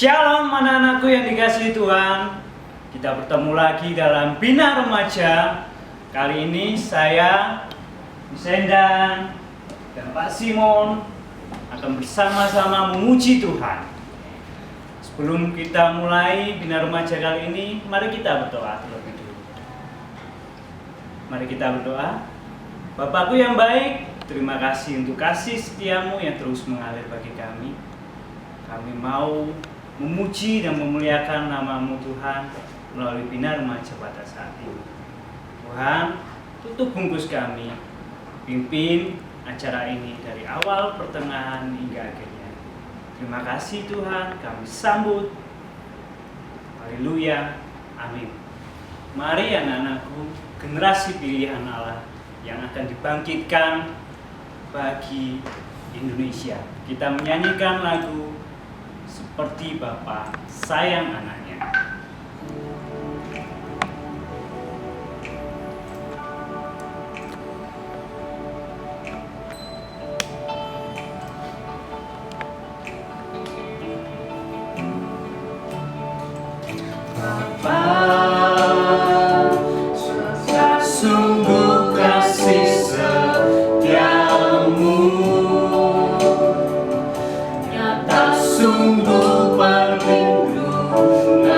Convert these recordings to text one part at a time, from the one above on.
Shalom anak-anakku yang dikasihi Tuhan. Kita bertemu lagi dalam Bina Remaja. Kali ini saya, Sendan, dan Pak Simon akan bersama-sama memuji Tuhan. Sebelum kita mulai Bina Remaja kali ini, mari kita berdoa terlebih dulu. Mari kita berdoa. Bapakku yang baik, terima kasih untuk kasih setiamu yang terus mengalir bagi kami. Kami mau memuji dan memuliakan nama-Mu Tuhan melalui Bina Remaja pada saat ini. Tuhan, tutup bungkus kami, pimpin acara ini dari awal, pertengahan, hingga akhirnya. Terima kasih Tuhan, kami sambut. Haleluya, amin. Mari anak-anakku, generasi pilihan Allah yang akan dibangkitkan bagi Indonesia. Kita menyanyikan lagu Seperti Bapa Sayang Anaknya. Bapa, sungguh kasih setiamu, nyata sungguh perlindungan.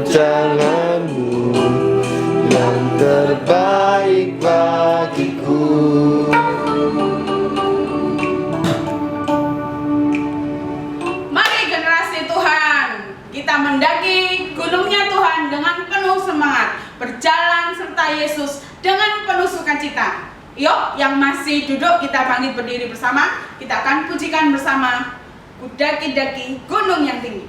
rancanganmu yang terbaik bagiku. Mari generasi Tuhan, kita mendaki gunungnya Tuhan dengan penuh semangat, berjalan serta Yesus dengan penuh sukacita. Yuk, yang masih duduk kita bangkit berdiri bersama. Kita akan pujikan bersama Ku daki-daki gunung yang tinggi.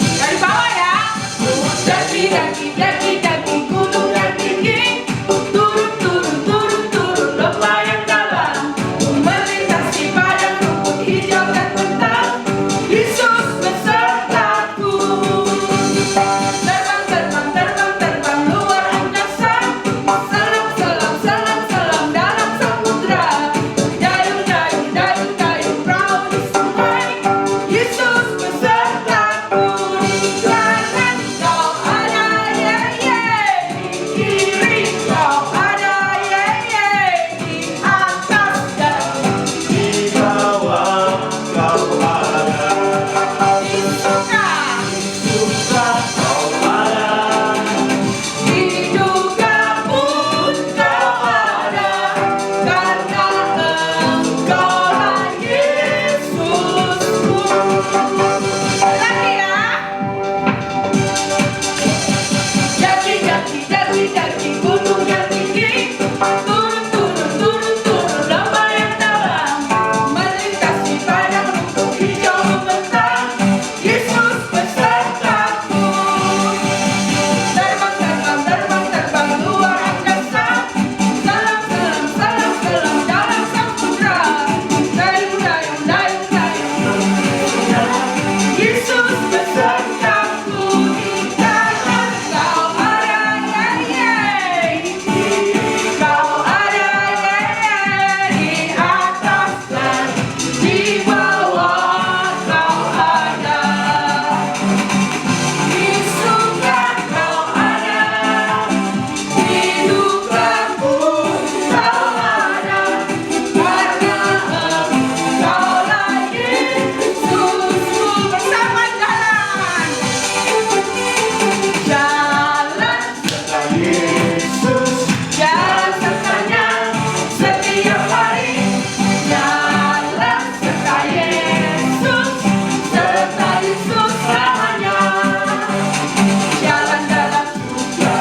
Dari bawah ya. Ku daki-daki gunung yang tinggi. Turun lembah yang dalam. Ku melintasi padang rumput hijau dan bentang. Yesus besertaku. Terbang luar angkasa. Selam dalam samudra. Dayung perahu di sungai. Yesus besertaku. Di kanan kau ada di kiri kau ada di atas dan Di bawah kau ada, di suka. kau ada, Di duka pun kau ada, karena Engkaulah Yesusku. Lagi ya. Daki gunung yang tinggi. Turun lembah yang dalam. Melintasi padang rumput hijau membentang. Yesus besertaku. Terbang luar angkasa. Selam dalam samudra. Dayung. Yesus besertaku. Di kanan kau ada di kiri kau ada di atas dan di bawah kau ada. Di suka kau ada, di duka pun kau ada, karena Engkaulah Yesusku. Bersama jalan serta Yesus. jalan sertanya setiap hari. Jalan serta Yesus selamanya. Jalan dalam suka,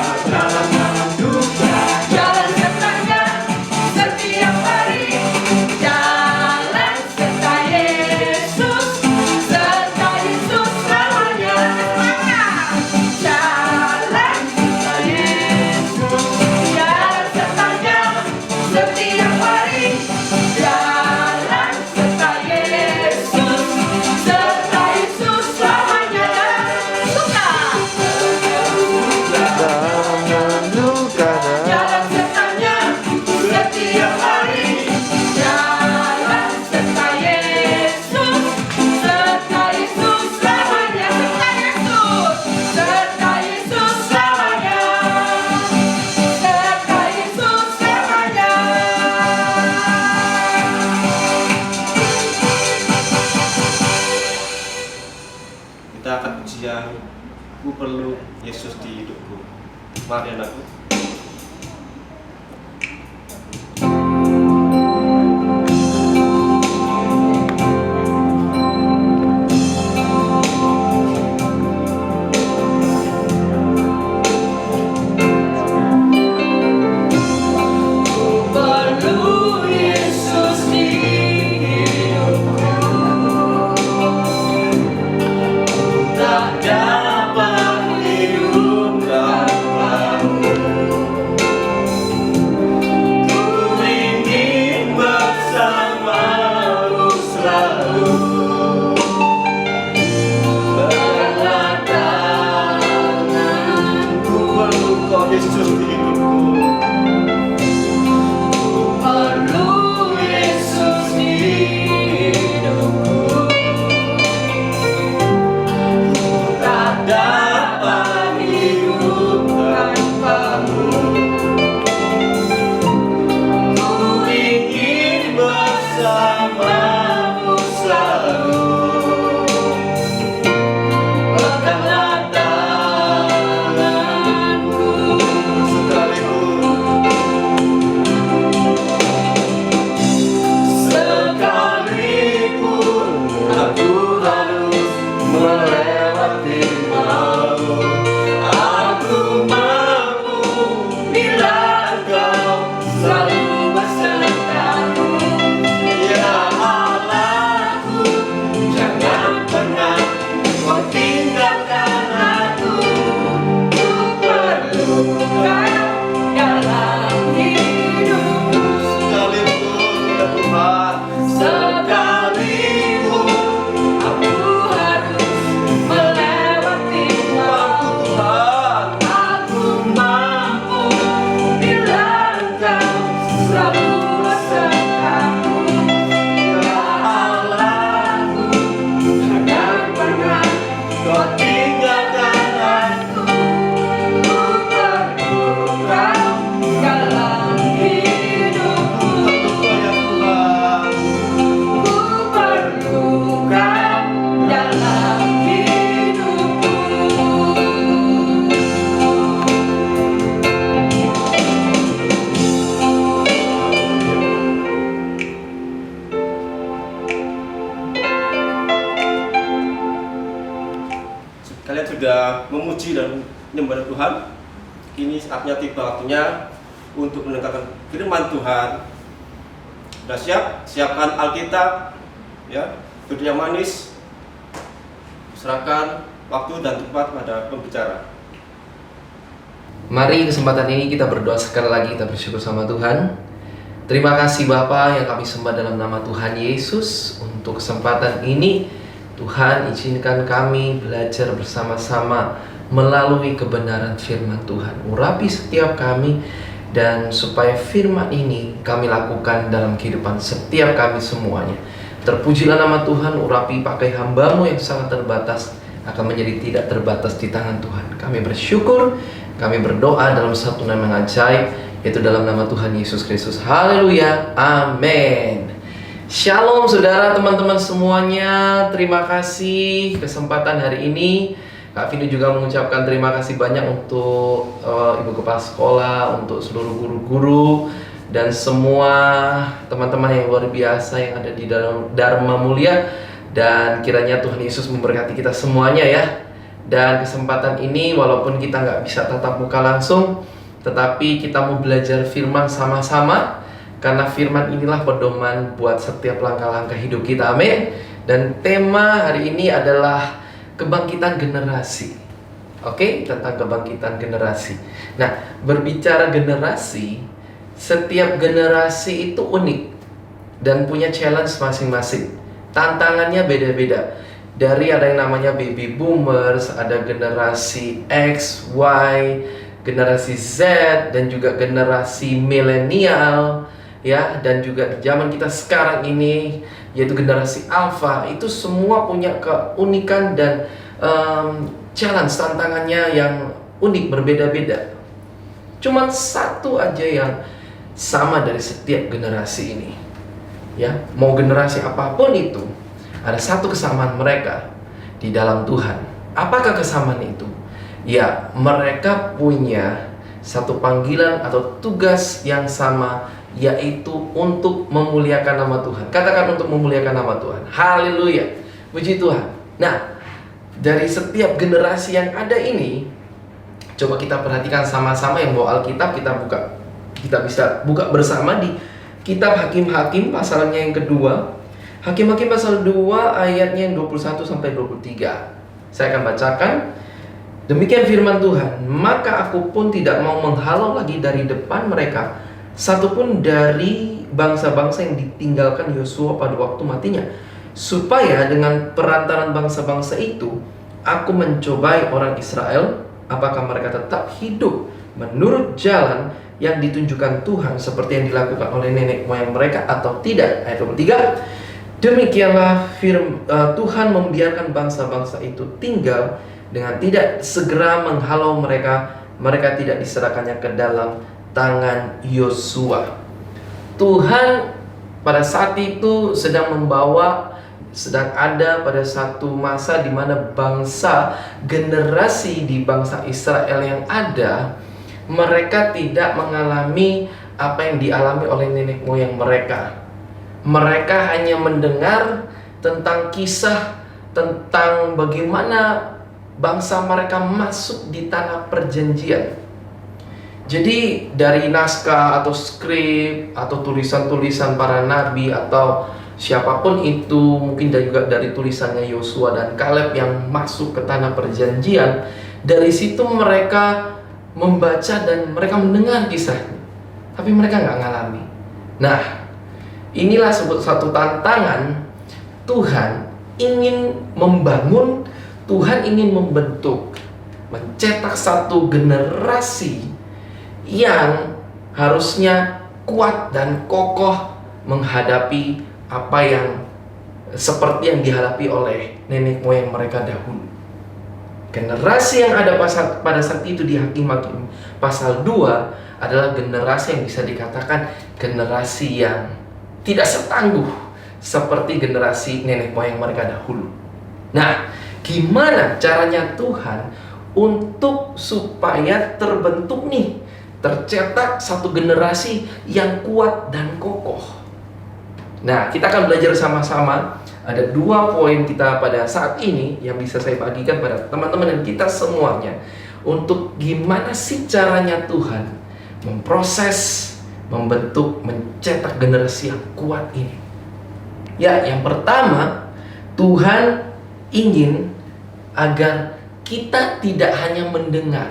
jalan sertanya setiap hari. Jalan serta Yesus selamanya. Jalan serta Yesus, jalan sertanya setiap hari. Jalan serta Yesus selamanya. Suka. Jangan luka Jalan sertanya setiap hari. Jalan serta Yesus selamanya. Serta Yesus selamanya. Serta Yesus selamanya. Kita akan ujian. Ku perlu Yesus di hidupku. Mari anakku. Perlu Yesus di hidupku. Tak dapat hidup tanpamu. sudah memuji dan menyembah Tuhan, kini saatnya tiba waktunya untuk mendengarkan firman Tuhan. Sudah siap? Siapkan Alkitab, ya, duduk yang manis. Serahkan waktu dan tempat pada pembicara. Mari kesempatan ini kita berdoa sekali lagi, kita bersyukur sama Tuhan. Terima kasih Bapa yang kami sembah dalam nama Tuhan Yesus. Untuk kesempatan ini Tuhan izinkan kami belajar bersama-sama melalui kebenaran firman Tuhan. Urapi setiap kami, dan supaya firman ini kami lakukan dalam kehidupan setiap kami semuanya. Terpujilah nama Tuhan. Urapi pakai hamba-Mu yang sangat terbatas akan menjadi tidak terbatas di tangan Tuhan. Kami bersyukur, kami berdoa dalam satu nama yang ajaib, yaitu dalam nama Tuhan Yesus Kristus. Haleluya, amin. Shalom saudara, teman-teman semuanya. Terima kasih kesempatan hari ini. Kak Vino juga mengucapkan terima kasih banyak untuk Ibu Kepala Sekolah, untuk seluruh guru-guru, dan semua teman-teman yang luar biasa yang ada di dalam Dharma Mulia. Dan kiranya Tuhan Yesus memberkati kita semuanya ya. Dan kesempatan ini walaupun kita nggak bisa tatap muka langsung, tetapi kita mau belajar firman sama-sama. Karena firman inilah pedoman buat setiap langkah-langkah hidup kita, amin. Dan tema hari ini adalah kebangkitan generasi. Oke, tentang kebangkitan generasi. Nah, berbicara generasi, setiap generasi itu unik dan punya challenge masing-masing. Tantangannya beda-beda. Dari ada yang namanya baby boomers, ada generasi X, Y, generasi Z, dan juga generasi milenial, ya, dan juga di zaman kita sekarang ini yaitu generasi alpha. Itu semua punya keunikan dan challenge, tantangannya yang unik, berbeda-beda. Cuman satu aja yang sama dari setiap generasi ini, ya, mau generasi apapun itu, ada satu kesamaan mereka di dalam Tuhan. Apakah kesamaan itu? Ya, mereka punya satu panggilan atau tugas yang sama, yaitu untuk memuliakan nama Tuhan. Katakan untuk memuliakan nama Tuhan. Haleluya, puji Tuhan. Nah, dari setiap generasi yang ada ini, coba kita perhatikan sama-sama. Yang bawa Alkitab kita bisa buka bersama di kitab Hakim-Hakim pasalnya yang kedua. Hakim-Hakim pasal 2 ayatnya yang 21 sampai 23. Saya akan bacakan. Demikian firman Tuhan, maka aku pun tidak mau menghalau lagi dari depan mereka satupun dari bangsa-bangsa yang ditinggalkan Yosua pada waktu matinya, supaya dengan perantaran bangsa-bangsa itu aku mencobai orang Israel, apakah mereka tetap hidup menurut jalan yang ditunjukkan Tuhan seperti yang dilakukan oleh nenek moyang mereka atau tidak. Ayat 23. Demikianlah Tuhan membiarkan bangsa-bangsa itu tinggal dengan tidak segera menghalau mereka. Mereka tidak diserahkannya ke dalam tangan Yosua. Tuhan pada saat itu sedang ada pada satu masa di mana generasi di bangsa Israel yang ada, mereka tidak mengalami apa yang dialami oleh nenek moyang mereka. Mereka hanya mendengar tentang kisah tentang bagaimana bangsa mereka masuk di tanah perjanjian. Jadi dari naskah atau skrip atau tulisan-tulisan para nabi atau siapapun itu, mungkin juga dari tulisannya Yosua dan Kaleb yang masuk ke tanah perjanjian, dari situ mereka membaca dan mereka mendengar kisahnya, tapi mereka nggak ngalami. Nah, inilah satu tantangan. Tuhan ingin membangun, Tuhan ingin membentuk, mencetak satu generasi yang harusnya kuat dan kokoh menghadapi apa yang seperti yang dihadapi oleh nenek moyang mereka dahulu. Generasi yang ada pada saat itu di Hakim-Hakim pasal 2 adalah generasi yang bisa dikatakan generasi yang tidak setangguh seperti generasi nenek moyang mereka dahulu. Nah, gimana caranya Tuhan untuk supaya terbentuk tercetak satu generasi yang kuat dan kokoh? Nah, kita akan belajar sama-sama Ada 2 poin kita pada saat ini yang bisa saya bagikan pada teman-teman dan kita semuanya. Untuk gimana sih caranya Tuhan memproses, membentuk, mencetak generasi yang kuat ini. Ya, yang pertama, Tuhan ingin agar kita tidak hanya mendengar.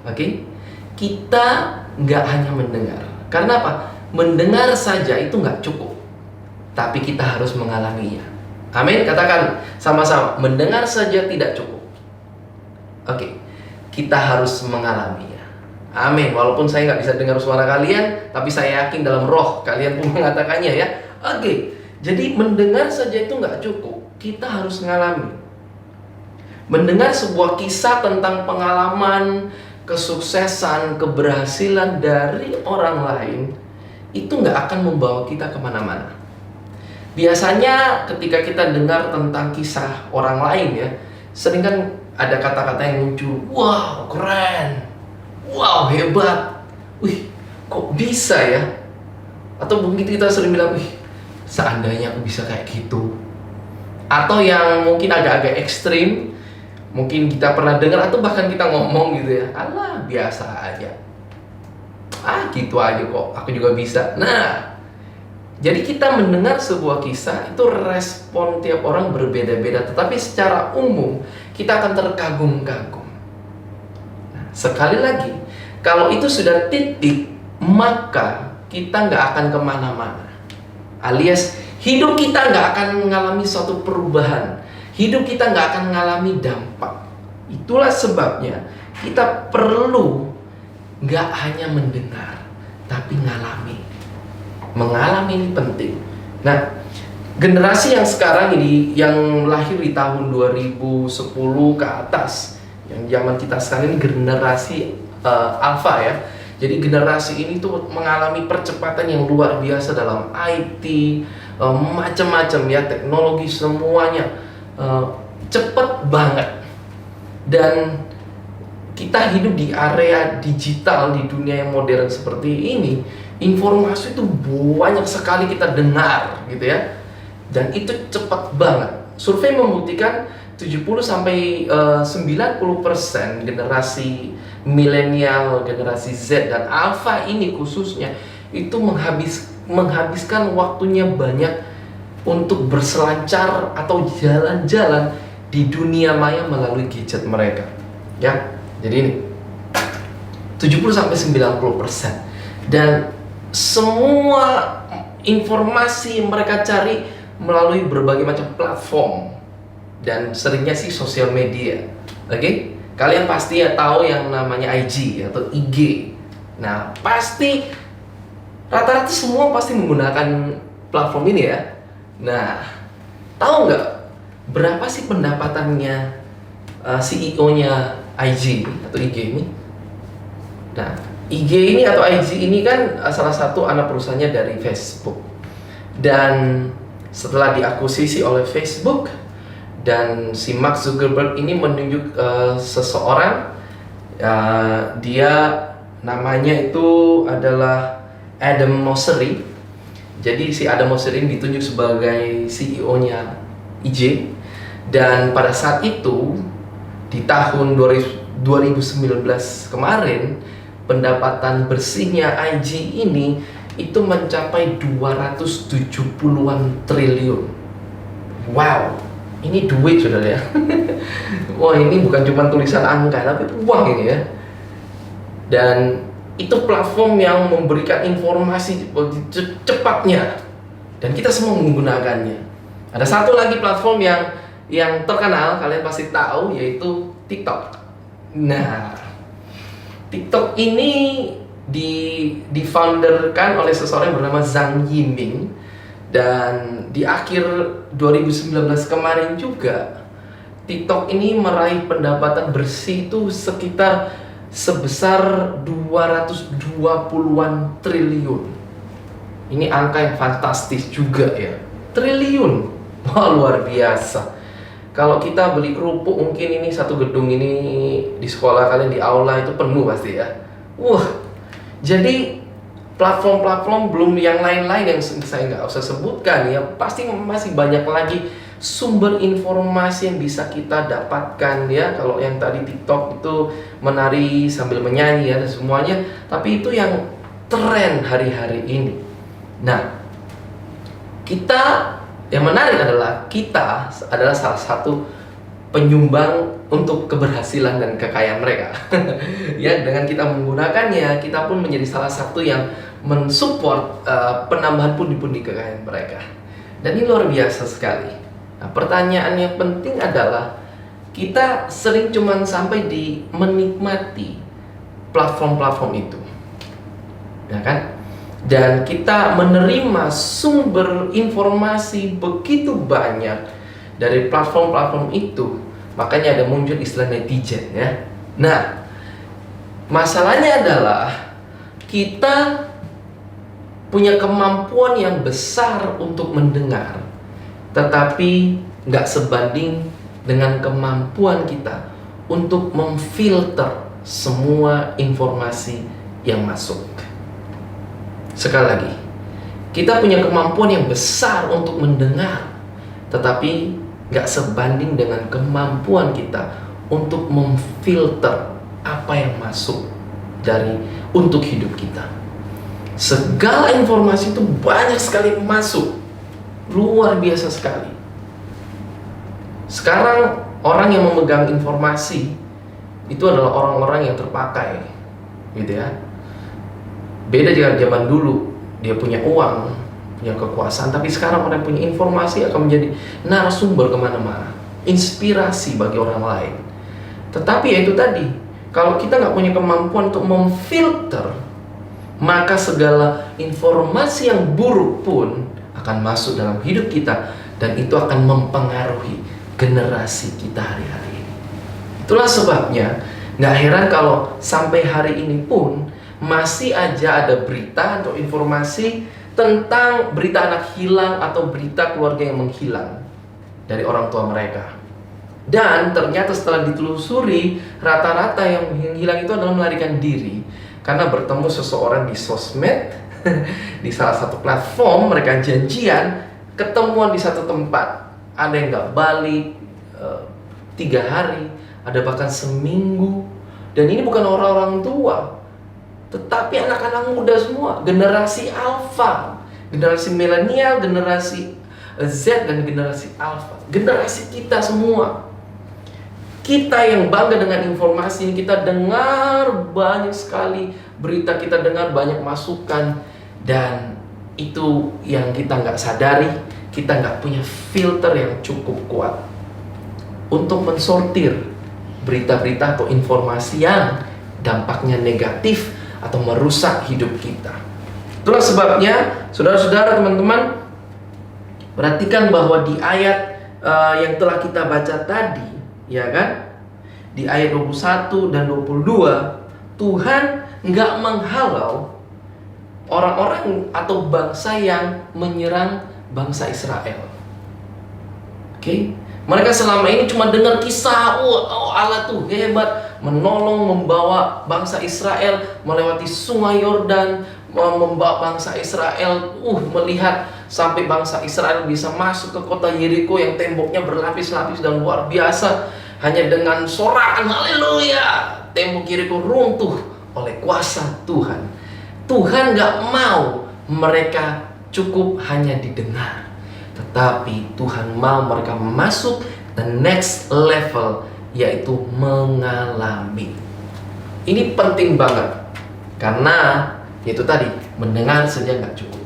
Oke? Kita nggak hanya mendengar. Karena apa? Mendengar saja itu nggak cukup, tapi kita harus mengalaminya. Amin. Katakan sama-sama, mendengar saja tidak cukup. Oke, kita harus mengalaminya. Amin. Walaupun saya nggak bisa dengar suara kalian, tapi saya yakin dalam roh kalian pun mengatakannya ya. Oke, jadi mendengar saja itu nggak cukup, kita harus mengalami. Mendengar sebuah kisah tentang pengalaman, kesuksesan, keberhasilan dari orang lain, itu nggak akan membawa kita kemana-mana. Biasanya ketika kita dengar tentang kisah orang lain ya, sering kan ada kata-kata yang muncul, wow keren, wow hebat, wih kok bisa ya? Atau mungkin kita sering bilang, wih seandainya aku bisa kayak gitu. Atau yang mungkin agak-agak ekstrim, mungkin kita pernah dengar atau bahkan kita ngomong gitu ya, alah biasa aja, gitu aja kok, aku juga bisa. Nah, jadi kita mendengar sebuah kisah, itu respon tiap orang berbeda-beda, tetapi secara umum kita akan terkagum-kagum. Nah, sekali lagi, kalau itu sudah titik, maka kita nggak akan kemana-mana. Alias hidup kita nggak akan mengalami suatu perubahan, hidup kita nggak akan mengalami dampak. Itulah sebabnya kita perlu nggak hanya mendengar, tapi mengalami ini penting. Nah, generasi yang sekarang ini, yang lahir di tahun 2010 ke atas, yang zaman kita sekarang ini generasi Alpha ya. Jadi generasi ini tuh mengalami percepatan yang luar biasa dalam IT, macam-macam ya, teknologi semuanya cepet banget. Dan kita hidup di area digital, di dunia yang modern seperti ini, informasi itu banyak sekali kita dengar gitu ya. Dan itu cepat banget. Survei membuktikan 70-90% generasi milenial, generasi Z dan Alpha ini khususnya itu menghabiskan waktunya banyak untuk berselancar atau jalan-jalan di dunia maya melalui gadget mereka. Ya, jadi ini 70-90%. Dan semua informasi mereka cari melalui berbagai macam platform dan seringnya sih sosial media. Oke? Kalian pasti ya tahu yang namanya IG atau IG. Nah, pasti rata-rata semua pasti menggunakan platform ini ya. Nah, tahu nggak berapa sih pendapatannya CEO-nya IG atau IG ini? Nah, IG ini atau IG ini kan salah satu anak perusahaannya dari Facebook. Dan setelah diakuisisi oleh Facebook, dan si Mark Zuckerberg ini menunjuk seseorang, dia namanya itu adalah Adam Mosseri. Jadi si Adam Mosseri ini ditunjuk sebagai CEO-nya IG. Dan pada saat itu di tahun 2019 kemarin, pendapatan bersihnya IG ini itu mencapai 270-an triliun. Wow, ini duit saudara ya. Wah, ini bukan cuma tulisan angka, tapi uang ini ya. Dan itu platform yang memberikan informasi cepatnya, dan kita semua menggunakannya. Ada satu lagi platform yang terkenal, kalian pasti tahu, yaitu TikTok. Nah, TikTok ini difounderkan oleh seseorang yang bernama Zhang Yiming, dan di akhir 2019 kemarin juga TikTok ini meraih pendapatan bersih itu sekitar sebesar 220-an triliun. Ini angka yang fantastis juga ya, triliun. Wah, luar biasa. Kalau kita beli kerupuk, mungkin ini satu gedung ini di sekolah kalian, di aula itu penuh pasti ya. Wah, jadi platform-platform, belum yang lain-lain yang saya nggak usah sebutkan ya. Pasti masih banyak lagi sumber informasi yang bisa kita dapatkan ya. Kalau yang tadi TikTok itu menari sambil menyanyi ya dan semuanya, tapi itu yang tren hari-hari ini. Nah, kita yang menarik adalah kita adalah salah satu penyumbang untuk keberhasilan dan kekayaan mereka. Ya, dengan kita menggunakannya, kita pun menjadi salah satu yang mensupport penambahan pundi-pundi kekayaan mereka. Dan ini luar biasa sekali. Nah, pertanyaan yang penting adalah kita sering cuman sampai di menikmati platform-platform itu, ya kan? Dan kita menerima sumber informasi begitu banyak dari platform-platform itu, makanya ada muncul istilah netizen ya. Nah, masalahnya adalah kita punya kemampuan yang besar untuk mendengar, tetapi nggak sebanding dengan kemampuan kita untuk memfilter semua informasi yang masuk. Sekali lagi, kita punya kemampuan yang besar untuk mendengar, tetapi nggak sebanding dengan kemampuan kita untuk memfilter apa yang masuk untuk hidup kita. Segala informasi itu banyak sekali masuk, luar biasa sekali. Sekarang orang yang memegang informasi itu adalah orang-orang yang terpakai, gitu ya. Beda dengan zaman dulu, dia punya uang, punya kekuasaan, tapi sekarang orang yang punya informasi akan menjadi narasumber kemana-mana, inspirasi bagi orang lain. Tetapi ya itu tadi, kalau kita nggak punya kemampuan untuk memfilter, maka segala informasi yang buruk pun akan masuk dalam hidup kita, dan itu akan mempengaruhi generasi kita hari-hari ini. Itulah sebabnya nggak heran kalau sampai hari ini pun masih aja ada berita atau informasi tentang berita anak hilang atau berita keluarga yang menghilang dari orang tua mereka. Dan ternyata setelah ditelusuri, rata-rata yang hilang itu adalah melarikan diri karena bertemu seseorang di sosmed, di salah satu platform, mereka janjian ketemuan di satu tempat. Ada yang nggak balik 3 hari, ada bahkan seminggu. Dan ini bukan orang-orang tua, tetapi anak-anak muda semua, generasi alfa, generasi milenial, generasi Z dan generasi alfa, generasi kita semua. Kita yang bangga dengan informasi ini, kita dengar banyak sekali berita, kita dengar banyak masukan, dan itu yang kita nggak sadari, kita nggak punya filter yang cukup kuat untuk mensortir berita-berita atau informasi yang dampaknya negatif atau merusak hidup kita. Itulah sebabnya, saudara-saudara, teman-teman, perhatikan bahwa di ayat yang telah kita baca tadi, ya kan, di ayat 21 dan 22, Tuhan nggak menghalau orang-orang atau bangsa yang menyerang bangsa Israel. Oke? Mereka selama ini cuma dengar kisah, Allah tuh hebat, menolong, membawa bangsa Israel melewati sungai Yordan, membawa bangsa Israel melihat sampai bangsa Israel bisa masuk ke kota Yeriko yang temboknya berlapis-lapis dan luar biasa. Hanya dengan sorakan haleluya, tembok Yeriko runtuh oleh kuasa Tuhan. Tuhan gak mau mereka cukup hanya didengar, tetapi Tuhan mau mereka masuk the next level, yaitu mengalami. Ini penting banget, karena itu tadi, mendengar saja nggak cukup,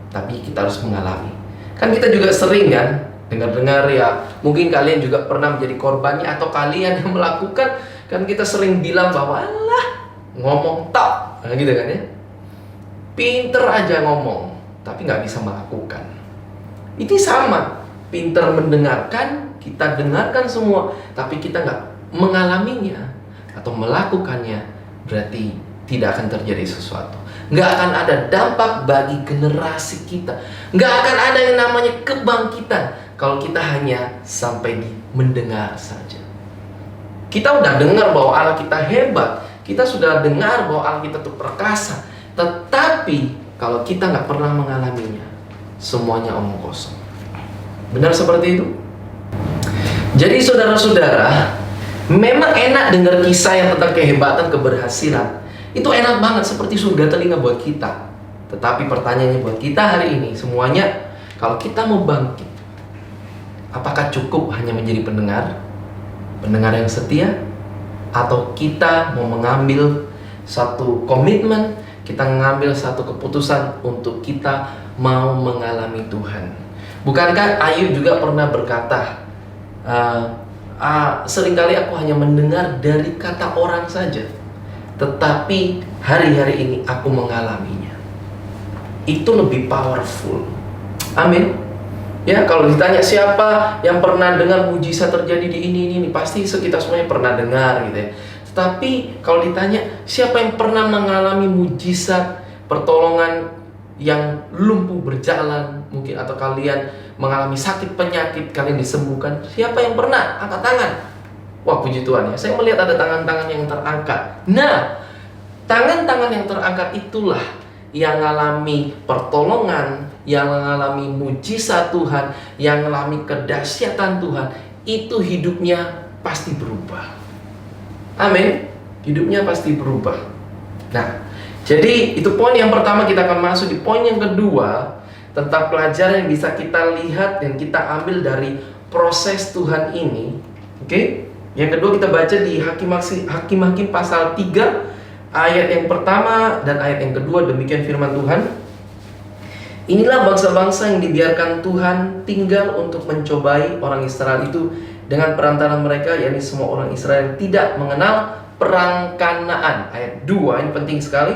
tapi kita harus mengalami. Kan kita juga sering kan dengar-dengar ya, mungkin kalian juga pernah menjadi korbannya, atau kalian yang melakukan. Kan kita sering bilang bahwa alah, ngomong tok, nah, gitu kan ya, pinter aja ngomong tapi nggak bisa melakukan. Ini sama, pinter mendengarkan, kita dengarkan semua, tapi kita nggak mengalaminya atau melakukannya, berarti tidak akan terjadi sesuatu. Nggak akan ada dampak bagi generasi kita. Nggak akan ada yang namanya kebangkitan kalau kita hanya sampai di mendengar saja. Kita udah dengar bahwa Allah kita hebat, kita sudah dengar bahwa Allah kita itu perkasa, tetapi kalau kita nggak pernah mengalaminya, semuanya omong kosong. Benar seperti itu? Jadi saudara-saudara, memang enak dengar kisah yang tentang kehebatan, keberhasilan. Itu enak banget, seperti surga telinga buat kita. Tetapi pertanyaannya buat kita hari ini, semuanya, kalau kita mau bangkit, apakah cukup hanya menjadi pendengar? Pendengar yang setia? Atau kita mau mengambil satu komitmen, kita mengambil satu keputusan untuk kita mau mengalami Tuhan? Bukankah Ayub juga pernah berkata, seringkali aku hanya mendengar dari kata orang saja, tetapi hari-hari ini aku mengalaminya. Itu lebih powerful. Amin. Ya, kalau ditanya siapa yang pernah dengar mujizat terjadi di ini, pasti kita semuanya pernah dengar gitu ya. Tetapi kalau ditanya siapa yang pernah mengalami mujizat, pertolongan yang lumpuh berjalan mungkin, atau kalian mengalami sakit penyakit, kalian disembuhkan, siapa yang pernah? Angkat tangan. Wah, puji Tuhan ya, saya melihat ada tangan-tangan yang terangkat. Nah, tangan-tangan yang terangkat itulah yang mengalami pertolongan, yang mengalami mujizat Tuhan, yang mengalami kedahsyatan Tuhan. Itu hidupnya pasti berubah. Amin. Hidupnya pasti berubah. Nah, jadi itu poin yang pertama. Kita akan masuk di poin yang kedua, tentang pelajaran yang bisa kita lihat dan kita ambil dari proses Tuhan ini. Oke? Yang kedua kita baca di Hakim-Hakim pasal 3 ayat yang pertama dan ayat yang kedua. Demikian firman Tuhan. Inilah bangsa-bangsa yang dibiarkan Tuhan tinggal untuk mencobai orang Israel itu dengan perantaraan mereka, yakni semua orang Israel yang tidak mengenal perang Kanaan. Ayat 2 ini penting sekali.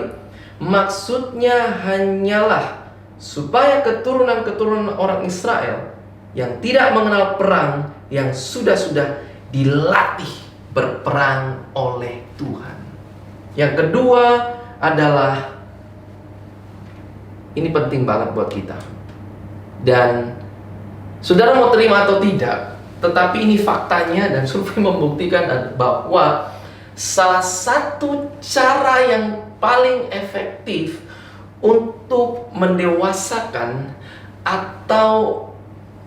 Maksudnya hanyalah supaya keturunan-keturunan orang Israel yang tidak mengenal perang, yang sudah dilatih berperang oleh Tuhan. Yang kedua adalah, ini penting banget buat kita, dan saudara mau terima atau tidak, tetapi ini faktanya dan survei membuktikan bahwa salah satu cara yang paling efektif untuk mendewasakan atau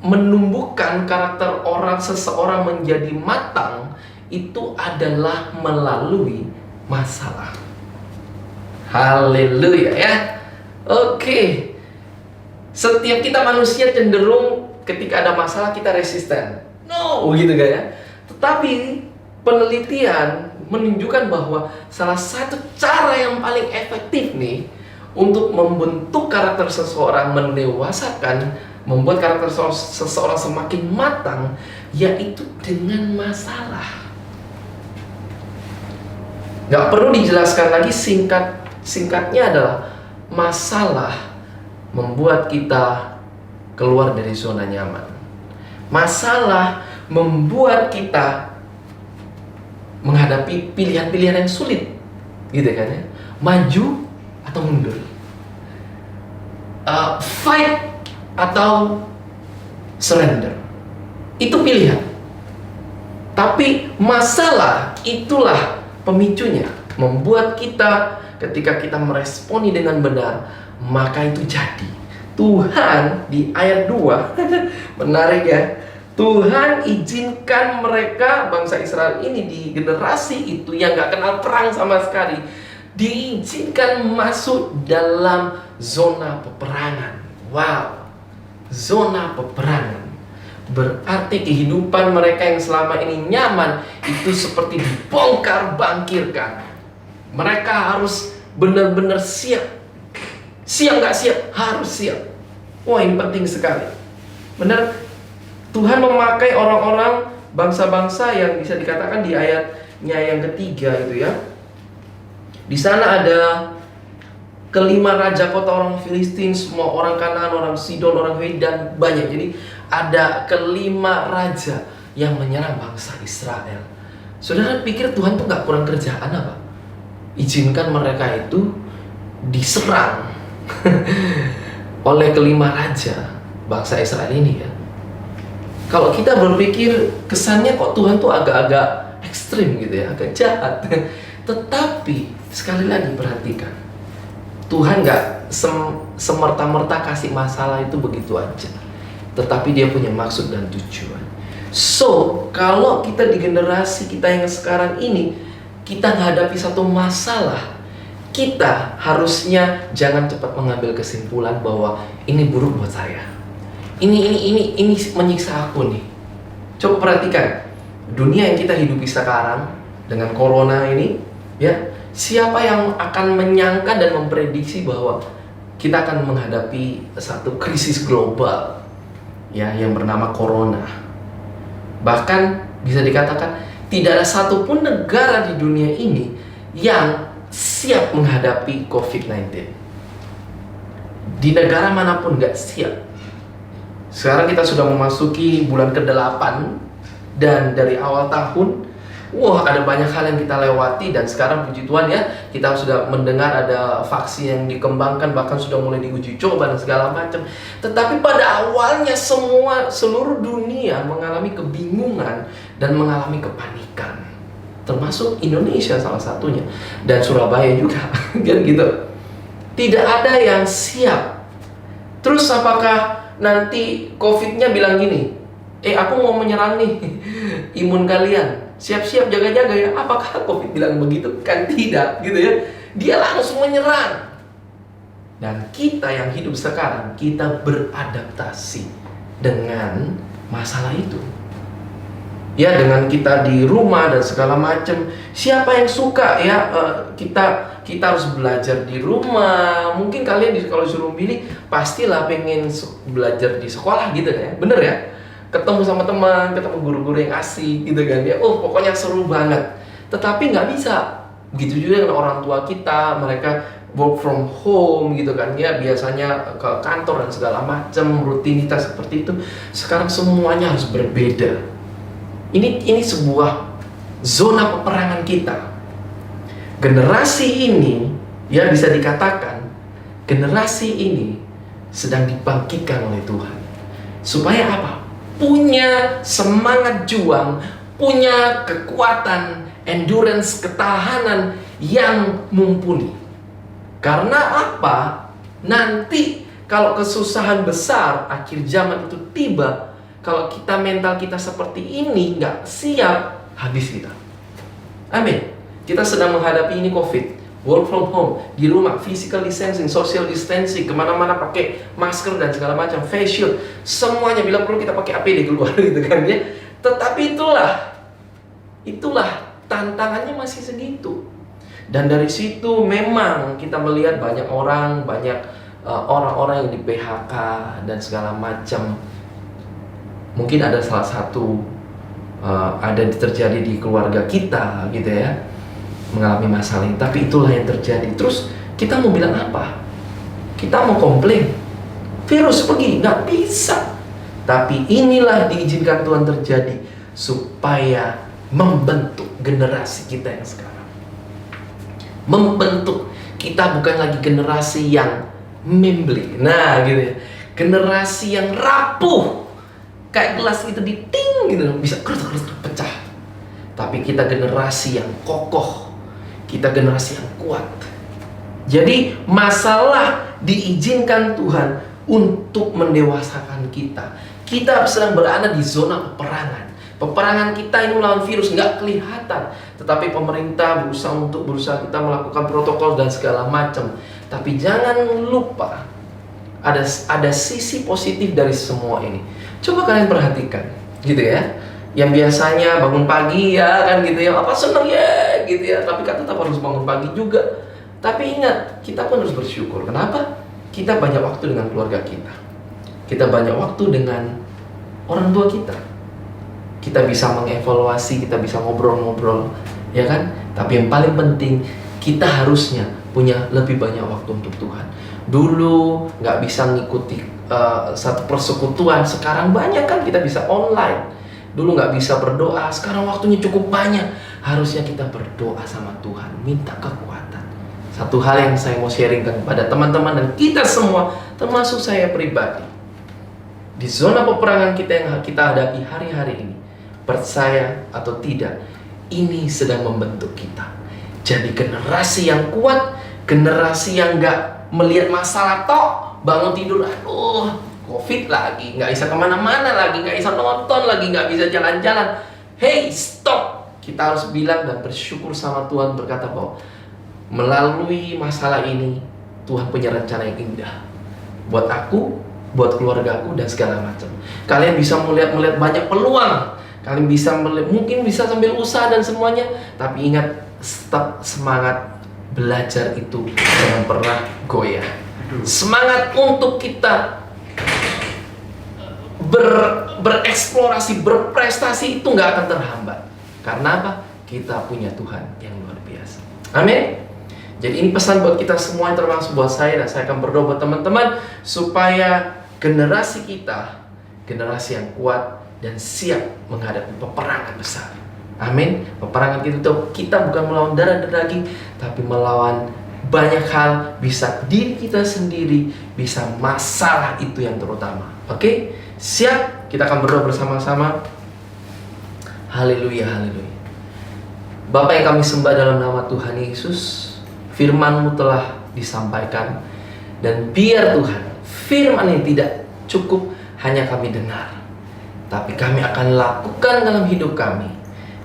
menumbuhkan karakter seseorang menjadi matang, itu adalah melalui masalah. Haleluya ya. Oke. Setiap kita manusia cenderung ketika ada masalah kita resisten. No, gitu kan ya. Tetapi penelitian menunjukkan bahwa salah satu cara yang paling efektif nih untuk membentuk karakter seseorang, mendewasakan, membuat karakter seseorang semakin matang, yaitu dengan masalah. Gak perlu dijelaskan lagi, singkatnya adalah masalah membuat kita keluar dari zona nyaman. Masalah membuat kita menghadapi pilihan-pilihan yang sulit, gitu kan ya. Maju atau mundur, fight atau surrender, itu pilihan. Tapi masalah itulah pemicunya, membuat kita ketika kita meresponi dengan benar, maka itu jadi. Tuhan di ayat 2 menarik ya. Tuhan izinkan mereka, bangsa Israel ini di generasi itu yang gak kenal perang sama sekali, diizinkan masuk dalam zona peperangan. Wow, zona peperangan. Berarti kehidupan mereka yang selama ini nyaman itu seperti dibongkar bangkirkan. Mereka harus benar-benar siap. Siap gak siap? Harus siap. Wah, ini penting sekali. Benar, Tuhan memakai orang-orang bangsa-bangsa yang bisa dikatakan di ayatnya yang ketiga itu ya. Di sana ada kelima raja kota orang Filistin, semua orang Kanaan, orang Sidon, orang Hui, dan banyak. Jadi ada kelima raja yang menyerang bangsa Israel. Saudara pikir Tuhan tuh gak kurang kerjaan apa? Izinkan mereka itu diserang oleh kelima raja bangsa Israel ini ya. Kalau kita berpikir kesannya kok Tuhan tuh agak-agak ekstrim gitu ya, agak jahat. Tetapi sekali lagi perhatikan, Tuhan gak semerta-merta kasih masalah itu begitu aja, tetapi dia punya maksud dan tujuan. So, kalau kita di generasi kita yang sekarang ini, kita menghadapi satu masalah, kita harusnya jangan cepat mengambil kesimpulan bahwa ini buruk buat saya. Ini menyiksa aku nih. Coba perhatikan dunia yang kita hidupi sekarang dengan corona ini, ya. Siapa yang akan menyangka dan memprediksi bahwa kita akan menghadapi satu krisis global, ya, yang bernama corona. Bahkan bisa dikatakan tidak ada satupun negara di dunia ini yang siap menghadapi COVID-19. Di negara manapun nggak siap. Sekarang kita sudah memasuki bulan ke-8 dan dari awal tahun, wah, ada banyak hal yang kita lewati, dan sekarang puji Tuhan ya, kita sudah mendengar ada vaksin yang dikembangkan, bahkan sudah mulai diuji coba dan segala macam. Tetapi pada awalnya seluruh dunia mengalami kebingungan dan mengalami kepanikan, termasuk Indonesia salah satunya, dan Surabaya juga, kan gitu. Tidak ada yang siap. Terus apakah nanti COVID-nya bilang gini, aku mau menyerang nih imun kalian, siap-siap jaga-jaga ya? Apakah COVID bilang begitu? Kan tidak, gitu ya. Dia langsung menyerang. Dan kita yang hidup sekarang, kita beradaptasi dengan masalah itu. Ya, dengan kita di rumah dan segala macam. Siapa yang suka ya, kita harus belajar di rumah. Mungkin kalian kalau disuruh pilih, pastilah pengen belajar di sekolah gitu ya. Bener ya? Ketemu sama teman, ketemu guru-guru yang asik gitu kan ya. Oh, pokoknya seru banget. Tetapi nggak bisa. Begitu juga dengan orang tua kita, mereka work from home gitu kan ya, biasanya ke kantor dan segala macam, rutinitas seperti itu. Sekarang semuanya harus berbeda. Ini sebuah zona peperangan kita. Generasi ini ya, bisa dikatakan generasi ini sedang dibangkitkan oleh Tuhan. Supaya apa? Punya semangat juang, punya kekuatan, endurance, ketahanan yang mumpuni. Karena apa? Nanti kalau kesusahan besar akhir zaman itu tiba, kalau kita mental kita seperti ini nggak siap, habis kita. Amin. Kita sedang menghadapi ini COVID, work from home, di rumah, physical distancing, social distancing, kemana-mana pakai masker dan segala macam, face shield, semuanya, bila perlu kita pakai APD keluar gitu kan ya. Tetapi itulah tantangannya masih segitu. Dan dari situ memang kita melihat banyak orang-orang yang di PHK dan segala macam. Mungkin ada salah satu ada terjadi di keluarga kita gitu ya, mengalami masalah ini. Tapi itulah yang terjadi. Terus kita mau bilang apa? Kita mau komplain, virus pergi, nggak bisa. Tapi inilah diizinkan Tuhan terjadi supaya membentuk generasi kita yang sekarang. Membentuk kita bukan lagi generasi yang membeli, nah gitu ya, generasi yang rapuh. Kayak gelas itu diting gitu, bisa krut pecah. Tapi kita generasi yang kokoh, kita generasi yang kuat. Jadi masalah diizinkan Tuhan untuk mendewasakan kita. Kita sedang berada di zona peperangan. Peperangan kita ini melawan virus nggak kelihatan, tetapi pemerintah berusaha kita melakukan protokol dan segala macam. Tapi jangan lupa ada sisi positif dari semua ini. Coba kalian perhatikan, gitu ya. Yang biasanya bangun pagi ya kan gitu ya, apa seneng ya gitu ya. Tapi kan tetap harus bangun pagi juga. Tapi ingat, kita pun harus bersyukur. Kenapa? Kita banyak waktu dengan keluarga kita. Kita banyak waktu dengan orang tua kita. Kita bisa mengevaluasi, kita bisa ngobrol-ngobrol, ya kan? Tapi yang paling penting, kita harusnya punya lebih banyak waktu untuk Tuhan. Dulu nggak bisa ngikuti satu persekutuan, sekarang banyak kan kita bisa online. Dulu nggak bisa berdoa, sekarang waktunya cukup banyak. Harusnya kita berdoa sama Tuhan, minta kekuatan. Satu hal yang saya mau sharingkan kepada teman-teman dan kita semua, termasuk saya pribadi, di zona peperangan kita yang kita hadapi hari-hari ini, percaya atau tidak, ini sedang membentuk kita jadi generasi yang kuat, generasi yang nggak melihat masalah tok, bangun tidur, aduh, COVID lagi, nggak bisa kemana-mana lagi, nggak bisa nonton lagi, nggak bisa jalan-jalan. Hey, stop! Kita harus bilang dan bersyukur sama Tuhan, berkata bahwa melalui masalah ini Tuhan punya rencana yang indah buat aku, buat keluarga aku, dan segala macam. Kalian bisa melihat banyak peluang. Kalian bisa melihat, mungkin bisa sambil usaha dan semuanya. Tapi ingat, tetap semangat belajar itu jangan pernah goyah. Semangat untuk kita bereksplorasi, berprestasi itu nggak akan terhambat. Karena apa? Kita punya Tuhan yang luar biasa. Amin. Jadi ini pesan buat kita semua, termasuk buat saya, dan saya akan berdoa buat teman-teman supaya generasi kita generasi yang kuat dan siap menghadapi peperangan besar. Amin. Peperangan kita bukan melawan darah dan daging, tapi melawan banyak hal, bisa diri kita sendiri, bisa masalah itu yang terutama. Oke? Siap? Kita akan berdoa bersama-sama. Haleluya, haleluya. Bapa yang kami sembah dalam nama Tuhan Yesus, firman-Mu telah disampaikan, dan biar Tuhan, firman yang tidak cukup hanya kami dengar, tapi kami akan lakukan dalam hidup kami.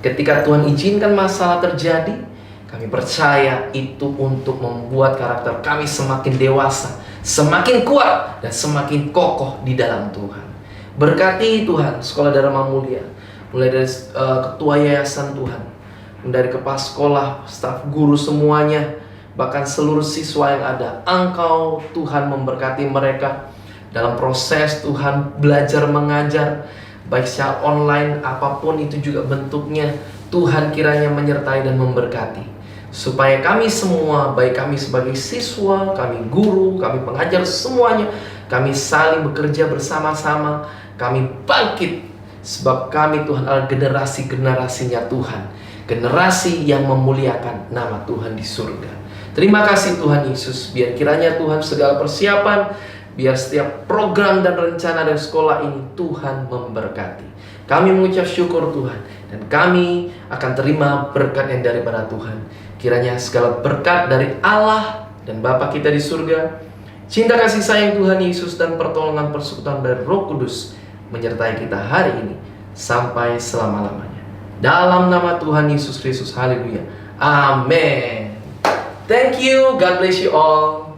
Ketika Tuhan izinkan masalah terjadi, kami percaya itu untuk membuat karakter kami semakin dewasa, semakin kuat, dan semakin kokoh di dalam Tuhan. Berkati Tuhan Sekolah Dharma Mulia, mulai dari ketua yayasan Tuhan, dari kepala sekolah, staf guru semuanya, bahkan seluruh siswa yang ada. Engkau Tuhan memberkati mereka dalam proses Tuhan belajar mengajar, baik secara online apapun itu juga bentuknya. Tuhan kiranya menyertai dan memberkati, supaya kami semua, baik kami sebagai siswa, kami guru, kami pengajar, semuanya kami saling bekerja bersama-sama. Kami bangkit, sebab kami Tuhan adalah generasi-generasinya Tuhan, generasi yang memuliakan nama Tuhan di surga. Terima kasih Tuhan Yesus. Biar kiranya Tuhan segala persiapan, biar setiap program dan rencana dari sekolah ini Tuhan memberkati. Kami mengucap syukur Tuhan, dan kami akan terima berkat yang daripada Tuhan. Kiranya segala berkat dari Allah dan Bapa kita di surga, cinta kasih sayang Tuhan Yesus, dan pertolongan persekutuan dari Roh Kudus menyertai kita hari ini sampai selama-lamanya. Dalam nama Tuhan Yesus Kristus, haleluya, amin. Thank you, God bless you all.